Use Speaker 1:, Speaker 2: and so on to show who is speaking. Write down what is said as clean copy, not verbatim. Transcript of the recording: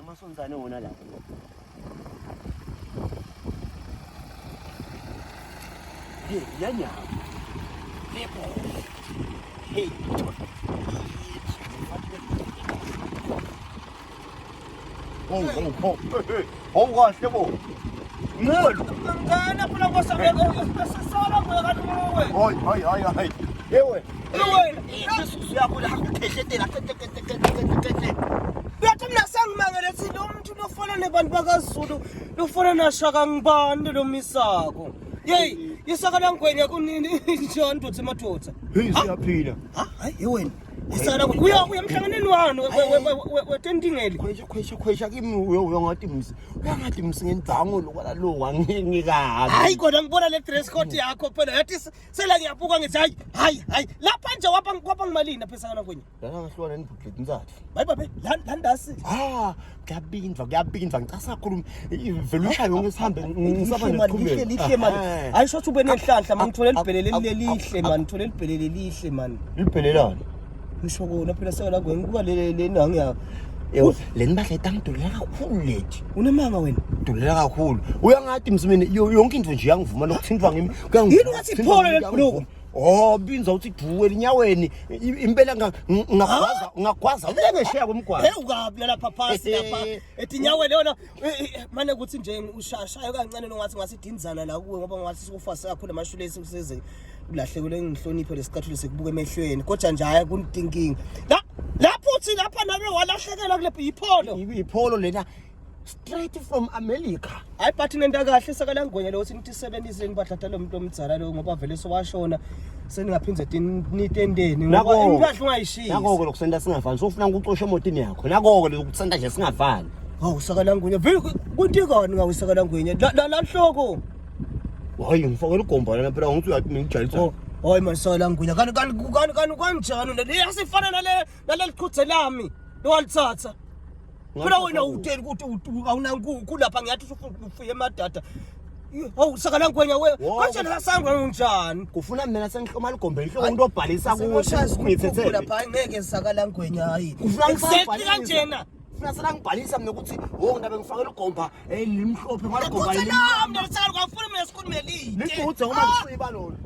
Speaker 1: Amasonzane wona la. Hey, yanya. Hey. Oh, kahle bo. Ngolo.
Speaker 2: Ngana phela kwasasala kwakani wewe.
Speaker 1: Hayi. Ewe. Isusu yakho la kukhehletela kete.
Speaker 2: Yathi mina sangimangele ukuthi lo muntu lofana nebantu bakaZulu lofana naShaka ngibani lo misako. Hey, isaka langwenya kunini njani dothi madoda.
Speaker 1: Hey, siyaphila.
Speaker 2: Hayi wena. Isaka uya emhlanganeni wani wetentingeli.
Speaker 1: Khwesha kimi uyangathi msingendango lo angikazi.
Speaker 2: Hayi kodwa ngibona le dress code yakho phela yathi sela ngiyabuka ngithi hayi lapha nje wapha ngimalini phesa kana kwenye.
Speaker 1: Lana ngahlwana nibhudlet nzathi.
Speaker 2: Hayi babe landasi.
Speaker 1: Kuyabindva ngicasa kakhulu vele ushaye yonke sihambe ngisaba
Speaker 2: nesikhumelo. Lihle mani. Hayi shothi ube nenhlanhla mangithole libhelele lihle mani, ngithole libhelele lihle mani.
Speaker 1: Libhelelani?
Speaker 2: Ngisho kona phela sela kwenye kuba le nangi yakho.
Speaker 1: Yebo, leni bahle tangidolela kakhulu lethi.
Speaker 2: Unemanga wena?
Speaker 1: Dolela kakhulu. Uyangathi msimene yonke into nje yangivuma lokuthintwa ngimi.
Speaker 2: Yini ngathi ipholo lelibhuluko?
Speaker 1: Oh, binza uthi duwe linyaweni impela ngagwaza ulengesheya komgwaqo.
Speaker 2: Hey ukabi lapha phasi lapha etinyaweni yona manje ukuthi nje ushashayo kancane nongathi ngasidinzana la kuwe ngoba ngathi sikufasa kakhulu amashulesi kuseze ulahlekele ngihloniphe lesikhathi lesikubuka emehlweni kodwa nje haya kuntinkingi lapho uthi lapha nawe walahlekela kule ipholo
Speaker 1: lena straight from America.
Speaker 2: Hayi but nento kahle sakala ngwenye lo sithi 70s lenibadlatha lo muntu omdzala lo ngoba vele sowashona seningaphinze nitendeni ngoba imphahla ungayishiya.
Speaker 1: Nakho lokusenda singafani. Sofuna ukucosha emotini yakho. Nakho lokusenda nje singafani.
Speaker 2: Hawu sakala ngwenye vele kuntikani ngawe sakala ngwenye la nhloko.
Speaker 1: Hayi ngifakela ugomba lana phela ngithi uyathi ngijalisa.
Speaker 2: Hayi man sakala ngwenye kanjani le yasifana nale liqhuthe lami lo walithatha. Phela wena uteli ukuthi awunankukhu lapha ngiyathi ufuye emadada. Hawu sakala ngwenya we kanjani lasangwa unjani?
Speaker 1: Kufuna mina sengihloma ligombe lihloko umuntu obhalisa kuwo ngithethe
Speaker 2: lapha ngeke sakala ngwenya hayi.
Speaker 1: Ufuna
Speaker 2: kanjena.
Speaker 1: Ufuna sala ngibhalisa mina ukuthi ndabe ngifakela ugomba limhlophe ngaligomba
Speaker 2: lami. Mina sakala ngafuna mina sikhulume lini.
Speaker 1: Liphuthe uma kusiba lona.